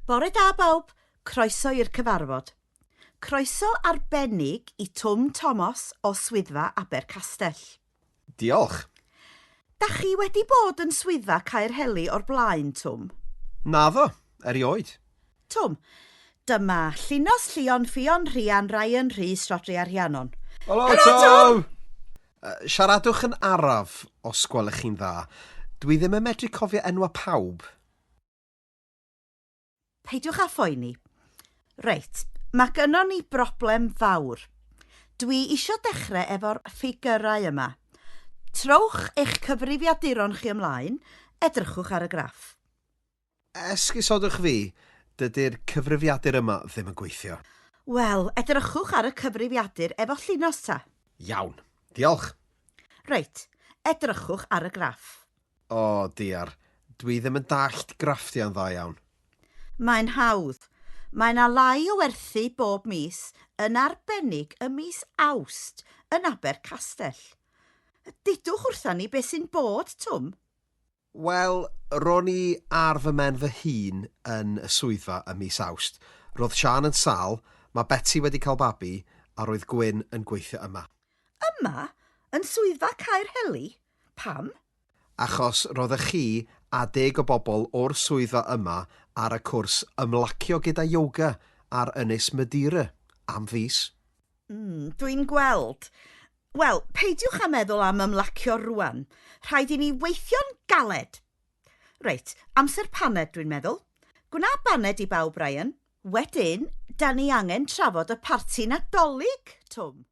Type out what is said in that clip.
Bore da bawb, croeso i'r cyfarfod. Croeso arbennig i Twm Thomas o swyddfa Abercastell. Diolch. Da chi wedi bod yn swyddfa Caerheli o'r blaen, Twm? Naddo, erioed. Twm, dyma Llunos Llion Ffion Rhian Ryan Rhys Rodri Ariannon. Helo, Tom! Siaradwch yn araf os gwelwch chi'n dda. Dwi ddim yn medru cofio enwa pawb. Peidiwch â phoeni. Reit, mae gynnon ni broblem fawr. Dwi isio dechrau efo'r ffigyrau yma. Trowch eich cyfrifiaduron chi ymlaen, edrychwch ar y graff. Esgusodwch fi, dydy'r cyfrifiadur yma ddim yn gweithio. Wel, edrychwch ar y cyfrifiadur efo llunos ta. Iawn, diolch. Reit, edrychwch ar y graff. O, diar, dwi ddim yn dallt grafftiau'n dda iawn. Mae'n hawdd. Mae yna lai o werthu bob mis, yn arbennig y mis Awst yn Abercastell. Didwch wrthon ni beth sy'n bod, Twm? Wel, ro'n i ar fy men fy hun yn y swyddfa y mis Awst. Roedd Sian yn sâl, mae Betty wedi cael babi, a roedd Gwyn yn gweithio yma. Yma? Yn swyddfa Caerheli? Pam? Achos roeddech chi a 10 o bobl o'r swyddfa yma ar y cwrs ymlacio gyda yoga ar Ynys Madeira am fis. Dwi'n gweld. Wel, peidiwch â meddwl am ymlacio rwan. Rhaid i ni weithio'n galed. Reit, amser paned dwi'n meddwl. Gwna baned i bawb, Brian. Wedyn, da ni angen trafod y parti Nadolig, Twm.